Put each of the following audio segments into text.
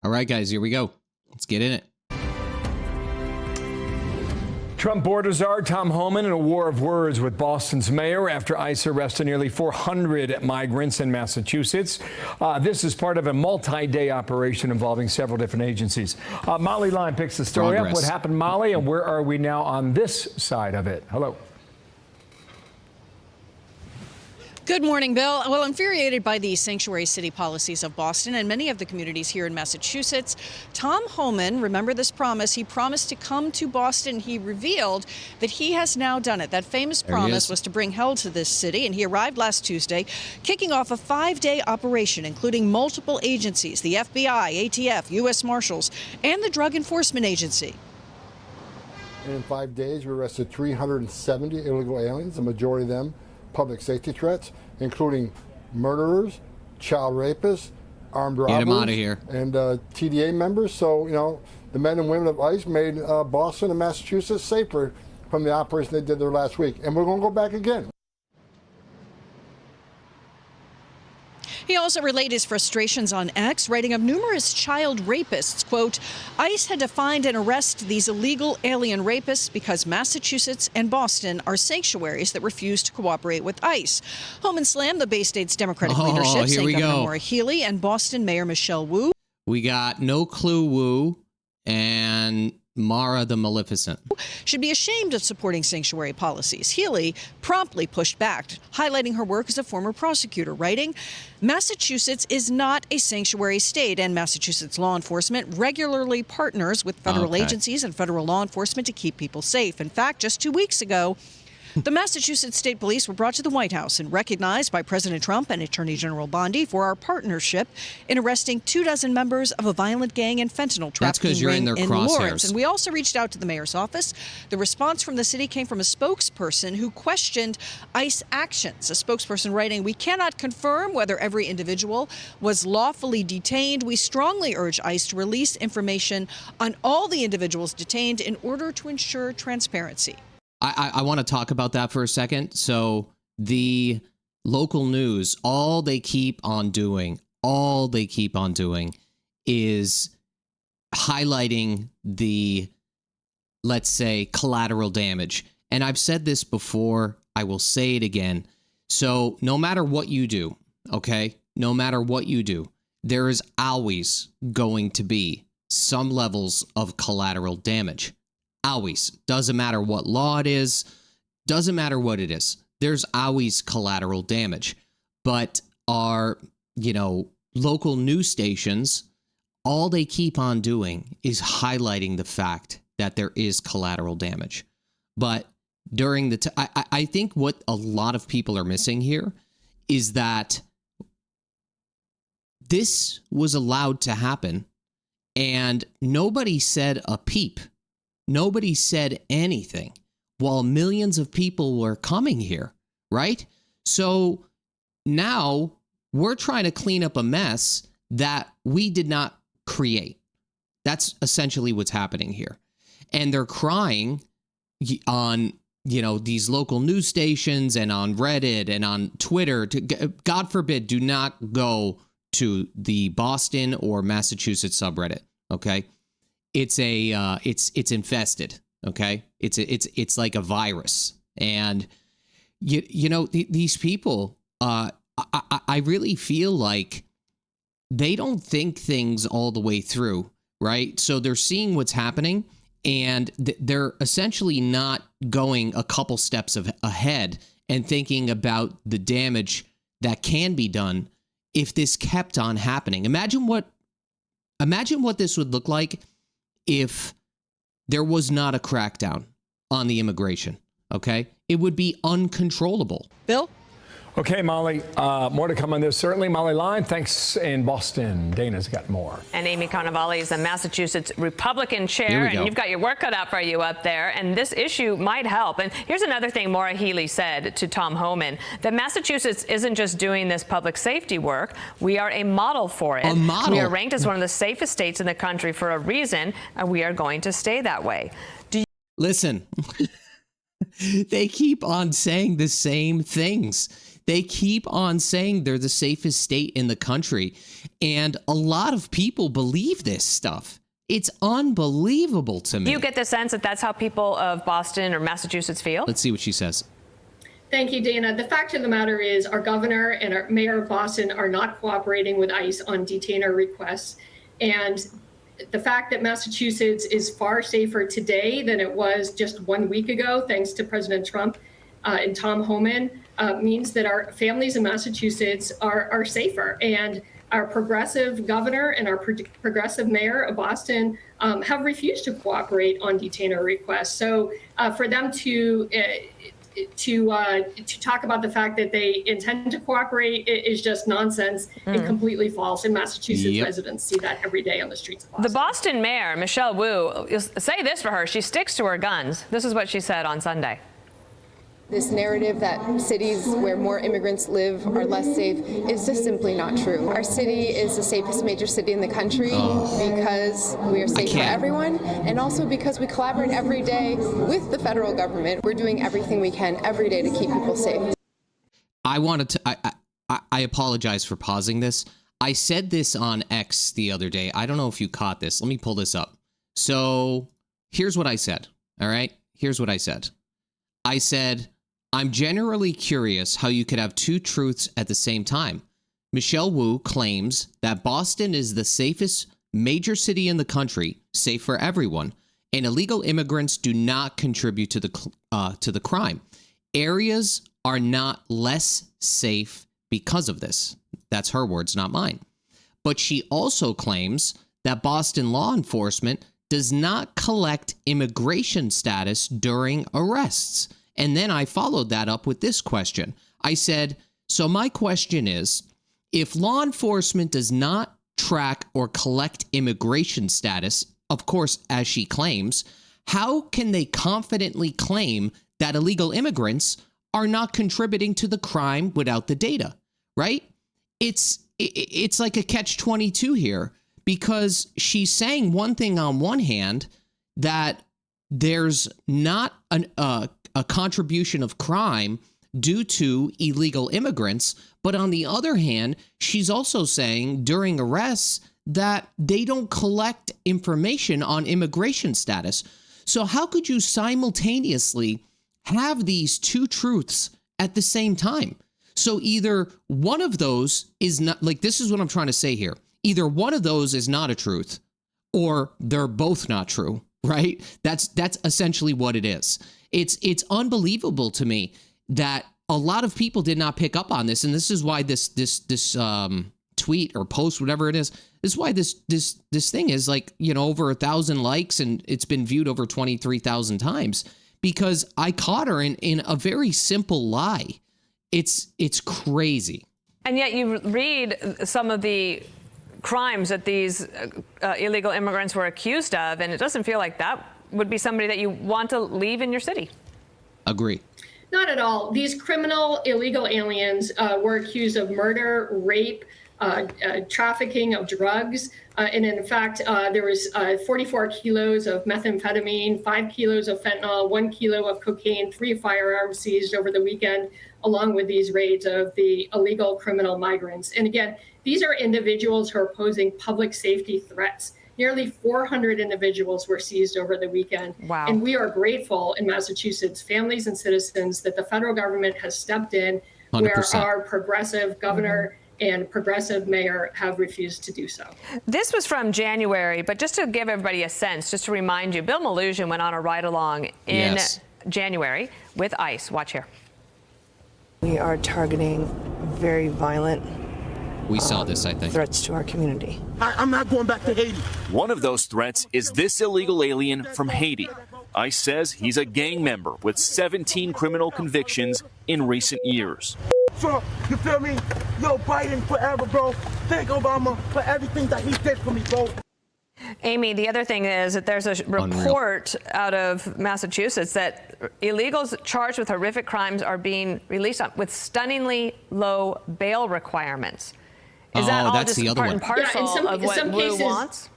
All right, guys, here we go. Let's get in it. Trump border czar Tom Homan in a war of words with Boston's mayor after ICE arrested nearly 400 migrants in Massachusetts. This is part of a multi-day operation involving several different agencies. Molly Lyon picks the story up. What happened, Molly, and where are we now on this side of it? Hello. Good morning, Bill. Well, infuriated by the sanctuary city policies of Boston and many of the communities here in Massachusetts, Tom Homan, remember this promise, he promised to come to Boston. He revealed that he has now done it. That famous promise was to bring hell to this city, and he arrived last Tuesday, kicking off a 5-day operation, including multiple agencies, the FBI, ATF, U.S. Marshals, and the Drug Enforcement Agency. And in 5 days, we arrested 370 illegal aliens, the majority of them public safety threats, including murderers, child rapists, armed robbers, get them out of here, and TDA members. So, you know, the men and women of ICE made Boston and Massachusetts safer from the operation they did there last week. And we're going to go back again. He also relayed his frustrations on X, writing of numerous child rapists. Quote, ICE had to find and arrest these illegal alien rapists because Massachusetts and Boston are sanctuaries that refuse to cooperate with ICE. Homan slammed the Bay State's Democratic leadership, saying Governor Maura Healey and Boston Mayor Michelle Wu. We got No Clue Wu and Mara the Maleficent should be ashamed of supporting sanctuary policies. Healey promptly pushed back, highlighting her work as a former prosecutor, writing, Massachusetts is not a sanctuary state, and Massachusetts law enforcement regularly partners with federal agencies and federal law enforcement to keep people safe. In fact, just 2 weeks ago, the Massachusetts State Police were brought to the White House and recognized by President Trump and Attorney General Bondi for our partnership in arresting 24 members of a violent gang and fentanyl trafficking ring in Lawrence. And we also reached out to the mayor's office. The response from the city came from a spokesperson who questioned ICE actions. A spokesperson writing, we cannot confirm whether every individual was lawfully detained. We strongly urge ICE to release information on all the individuals detained in order to ensure transparency. I want to talk about that for a second. So the local news, all they keep on doing is highlighting the, let's say, collateral damage. And I've said this before, I will say it again. So no matter what you do, okay, no matter what you do, there is always going to be some levels of collateral damage. Always. Doesn't matter what law it is. Doesn't matter what it is. There's always collateral damage. But our, local news stations, all they keep on doing is highlighting the fact that there is collateral damage. But during the I think what a lot of people are missing here is that this was allowed to happen and nobody said a peep. Nobody said anything while millions of people were coming here, right? So now we're trying to clean up a mess that we did not create. That's essentially what's happening here. And they're crying on, these local news stations and on Reddit and on Twitter. God forbid, do not go to the Boston or Massachusetts subreddit, okay? It's it's infested. Okay, it's like a virus, and these people. I really feel like they don't think things all the way through, right? So they're seeing what's happening, and they're essentially not going a couple steps ahead and thinking about the damage that can be done if this kept on happening. Imagine what this would look like if there was not a crackdown on the immigration, okay? It would be uncontrollable. Bill? Okay, Molly, more to come on this. Certainly, Molly Lyon, thanks in Boston. Dana's got more. And Amy Carnevale is the Massachusetts Republican chair, and you've got your work cut out for you up there, and this issue might help. And here's another thing Maura Healey said to Tom Homan, that Massachusetts isn't just doing this public safety work, we are a model for it. A model? We are ranked as one of the safest states in the country for a reason, and we are going to stay that way. Listen, they keep on saying the same things. They keep on saying they're the safest state in the country. And a lot of people believe this stuff. It's unbelievable to me. Do you get the sense that that's how people of Boston or Massachusetts feel? Let's see what she says. Thank you, Dana. The fact of the matter is our governor and our mayor of Boston are not cooperating with ICE on detainer requests. And the fact that Massachusetts is far safer today than it was just 1 week ago, thanks to President Trump and Tom Homan, means that our families in Massachusetts are safer. And our progressive governor and our progressive mayor of Boston have refused to cooperate on detainer requests. So for them to talk about the fact that they intend to cooperate is just nonsense and completely false. And Massachusetts residents see that every day on the streets of Boston. The Boston mayor, Michelle Wu, say this for her. She sticks to her guns. This is what she said on Sunday. This narrative that cities where more immigrants live are less safe is just simply not true. Our city is the safest major city in the country because we are safe for everyone, and also because we collaborate every day with the federal government. We're doing everything we can every day to keep people safe. I apologize for pausing this. I said this on X the other day. I don't know if you caught this. Let me pull this up. So here's what I said. All right. Here's what I said. I said, I'm generally curious how you could have two truths at the same time. Michelle Wu claims that Boston is the safest major city in the country, safe for everyone, and illegal immigrants do not contribute to the crime. Areas are not less safe because of this. That's her words, not mine. But she also claims that Boston law enforcement does not collect immigration status during arrests. And then I followed that up with this question. I said, so my question is, if law enforcement does not track or collect immigration status, of course, as she claims, how can they confidently claim that illegal immigrants are not contributing to the crime without the data, right? It's like a catch-22 here, because she's saying one thing on one hand, that there's not a contribution of crime due to illegal immigrants. But on the other hand, she's also saying during arrests that they don't collect information on immigration status. So how could you simultaneously have these two truths at the same time? So either one of those is not, like, this is what I'm trying to say here. Either one of those is not a truth, or they're both not true, right? That's essentially what it is. It's unbelievable to me that a lot of people did not pick up on this, and this is why this tweet or post, whatever it is why this thing is like, over 1,000 likes, and it's been viewed over 23,000 times, because I caught her in a very simple lie. It's crazy. And yet you read some of the crimes that these illegal immigrants were accused of, and it doesn't feel like that would be somebody that you want to leave in your city. Agree. Not at all. These criminal illegal aliens were accused of murder, rape, trafficking of drugs. And in fact, there was 44 kilos of methamphetamine, 5 kilos of fentanyl, 1 kilo of cocaine, 3 firearms seized over the weekend, along with these raids of the illegal criminal migrants. And again, these are individuals who are posing public safety threats. Nearly 400 individuals were seized over the weekend. Wow. And we are grateful in Massachusetts, families and citizens, that the federal government has stepped in 100%. Where our progressive governor and progressive mayor have refused to do so. This was from January, but just to give everybody a sense, just to remind you, Bill Maloogian went on a ride-along in January with ICE. Watch here. We are targeting very violent We saw this, I think. threats to our community. I'm not going back to Haiti. One of those threats is this illegal alien from Haiti. ICE says he's a gang member with 17 criminal convictions in recent years. So, you feel me? Yo, Biden forever, bro. Thank Obama for everything that he did for me, bro. Amy, the other thing is that there's a report out of Massachusetts that illegals charged with horrific crimes are being released with stunningly low bail requirements. Is that all just part and parcel of what Wu wants?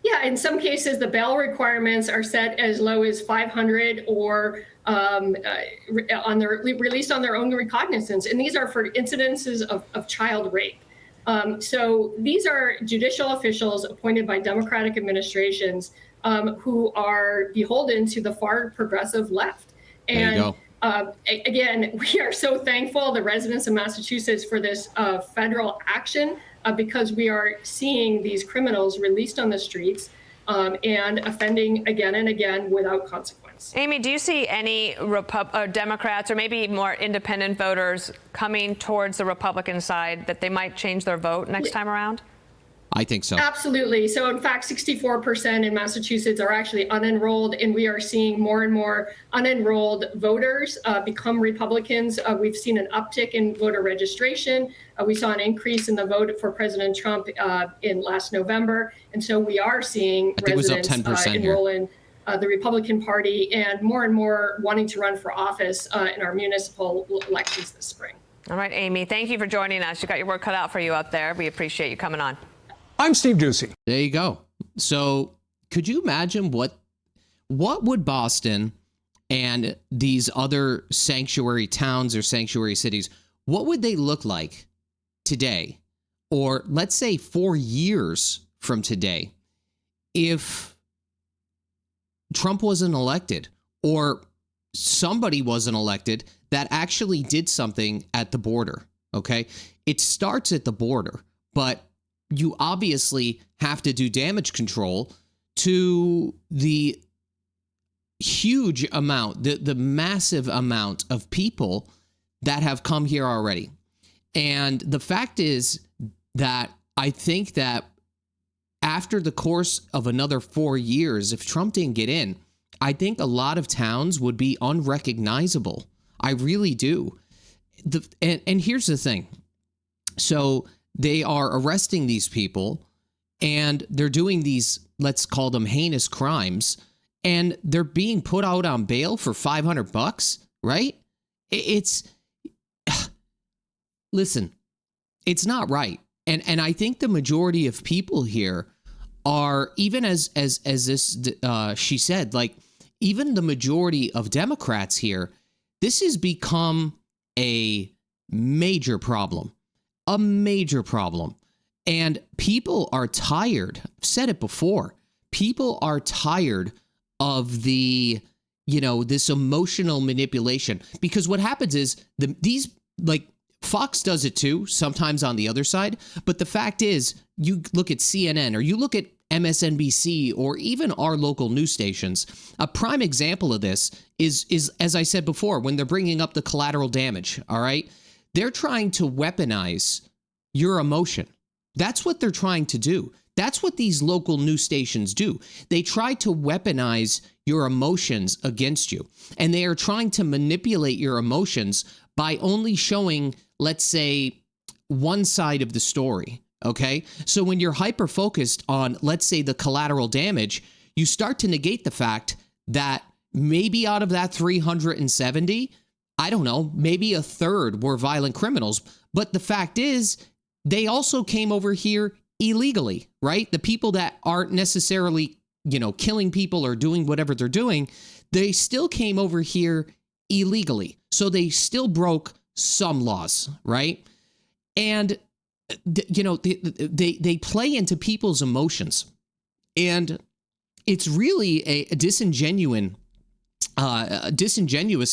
Yeah, in some cases, the bail requirements are set as low as 500 or released on their own recognizance. And these are for incidences of child rape. So these are judicial officials appointed by Democratic administrations who are beholden to the far progressive left. And again, we are so thankful, the residents of Massachusetts, for this federal action because we are seeing these criminals released on the streets and offending again and again without consequence. Amy, do you see any Democrats or maybe more independent voters coming towards the Republican side that they might change their vote next time around? I think so. Absolutely. So in fact, 64% in Massachusetts are actually unenrolled, and we are seeing more and more unenrolled voters become Republicans. We've seen an uptick in voter registration. We saw an increase in the vote for President Trump in last November. And so we are seeing residents enroll in the Republican Party and more wanting to run for office in our municipal elections this spring. All right, Amy, thank you for joining us. You got your work cut out for you up there. We appreciate you coming on. I'm Steve Doocy. There you go. So could you imagine what would Boston and these other sanctuary towns or sanctuary cities, what would they look like today? Or let's say 4 years from today, if Trump wasn't elected or somebody wasn't elected that actually did something at the border, okay? It starts at the border, but you obviously have to do damage control to the huge amount, the massive amount of people that have come here already. And the fact is that I think that after the course of another 4 years, if Trump didn't get in, I think a lot of towns would be unrecognizable. I really do. And here's the thing. So they are arresting these people and they're doing these, let's call them heinous crimes, and they're being put out on bail for $500, right? Listen, it's not right. And I think the majority of people here are, even as this, she said, like, even the majority of Democrats here, this has become a major problem. A major problem. And people are tired. I've said it before. People are tired of the, this emotional manipulation. Because what happens is these, like, Fox does it too, sometimes on the other side. But the fact is, you look at CNN or you look at MSNBC or even our local news stations. A prime example of this is, as I said before, when they're bringing up the collateral damage, all right? They're trying to weaponize your emotion. That's what they're trying to do. That's what these local news stations do. They try to weaponize your emotions against you. And they are trying to manipulate your emotions by only showing, let's say, one side of the story. Okay? So when you're hyper-focused on, let's say, the collateral damage, you start to negate the fact that maybe out of that 370, I don't know, maybe a third were violent criminals. But the fact is, they also came over here illegally, right? The people that aren't necessarily, killing people or doing whatever they're doing, they still came over here illegally. So they still broke some laws, right? And, they play into people's emotions. And it's really a disingenuous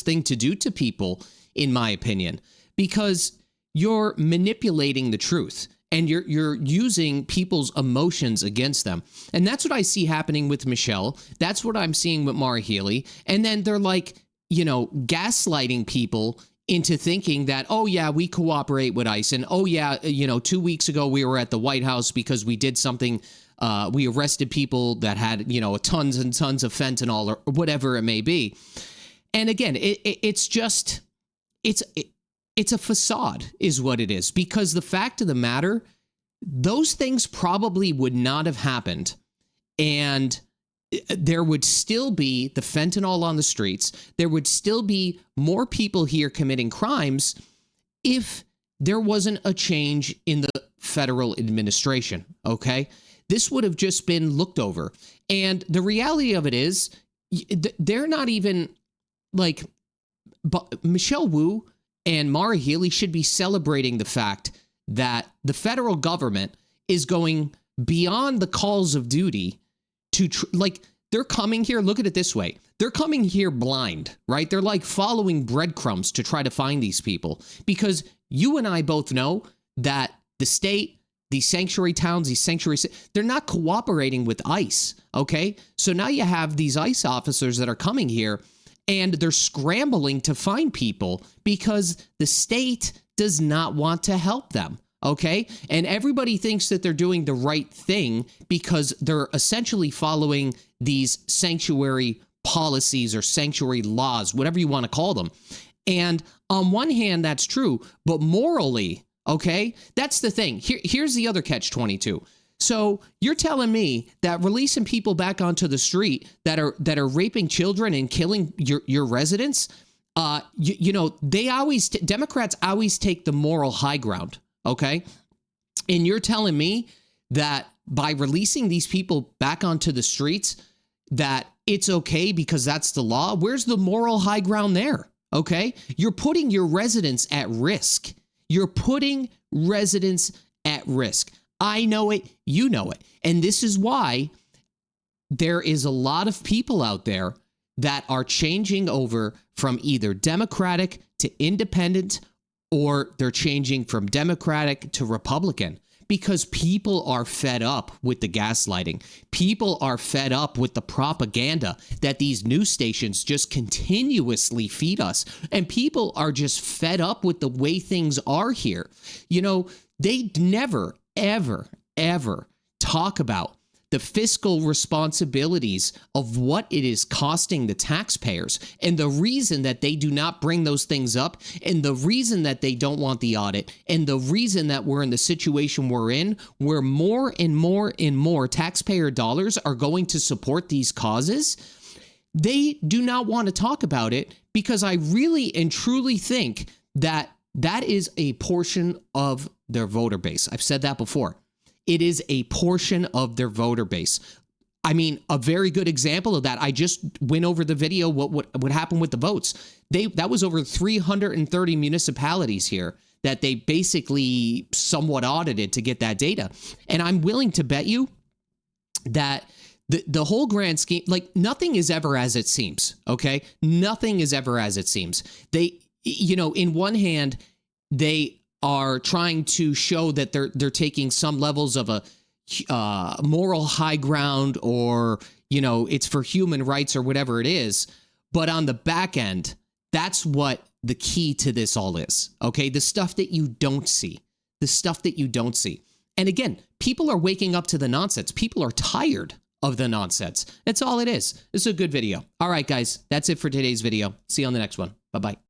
thing to do to people, in my opinion, because you're manipulating the truth and you're using people's emotions against them. And that's what I see happening with Michelle. That's what I'm seeing with Maura Healey. And then they're like, gaslighting people into thinking that, oh, yeah, we cooperate with ICE. And, oh, yeah, 2 weeks ago we were at the White House because we did something. We arrested people that had, tons and tons of fentanyl or whatever it may be. And again, it's a facade is what it is, because the fact of the matter, those things probably would not have happened. And there would still be the fentanyl on the streets. There would still be more people here committing crimes if there wasn't a change in the federal administration. Okay. this would have just been looked over. And the reality of it is, they're not even like, but Michelle Wu and Maura Healey should be celebrating the fact that the federal government is going beyond the calls of duty to they're coming here. Look at it this way. They're coming here blind, right? They're like following breadcrumbs to try to find these people, because you and I both know that the state, these sanctuary towns, these sanctuaries, they're not cooperating with ICE. Okay. So now you have these ICE officers that are coming here and they're scrambling to find people because the state does not want to help them. Okay. And everybody thinks that they're doing the right thing because they're essentially following these sanctuary policies or sanctuary laws, whatever you want to call them. And on one hand, that's true, but morally, okay, that's the thing. Here's the other catch-22. So you're telling me that releasing people back onto the street that are raping children and killing your residents, Democrats always take the moral high ground. Okay. And you're telling me that by releasing these people back onto the streets, that it's okay because that's the law? Where's the moral high ground there? Okay. You're putting your residents at risk. You're putting residents at risk. I know it. You know it. And this is why there is a lot of people out there that are changing over from either Democratic to independent, or they're changing from Democratic to Republican, because people are fed up with the gaslighting. People are fed up with the propaganda that these news stations just continuously feed us. And people are just fed up with the way things are here. You know, they never, ever, ever talk about the fiscal responsibilities of what it is costing the taxpayers, and the reason that they do not bring those things up, and the reason that they don't want the audit, and the reason that we're in the situation we're in, where more and more and more taxpayer dollars are going to support these causes. They do not want to talk about it, because I really and truly think that that is a portion of their voter base. I've said that before. It is a portion of their voter base. I mean, a very good example of that, I just went over the video, what happened with the votes. That was over 330 municipalities here that they basically somewhat audited to get that data. And I'm willing to bet you that the whole grand scheme, like, nothing is ever as it seems, okay? Nothing is ever as it seems. They, in one hand, they are trying to show that they're taking some levels of a moral high ground, or, it's for human rights or whatever it is. But on the back end, that's what the key to this all is. Okay. The stuff that you don't see, And again, people are waking up to the nonsense. People are tired of the nonsense. That's all it is. It's a good video. All right, guys, that's it for today's video. See you on the next one. Bye-bye.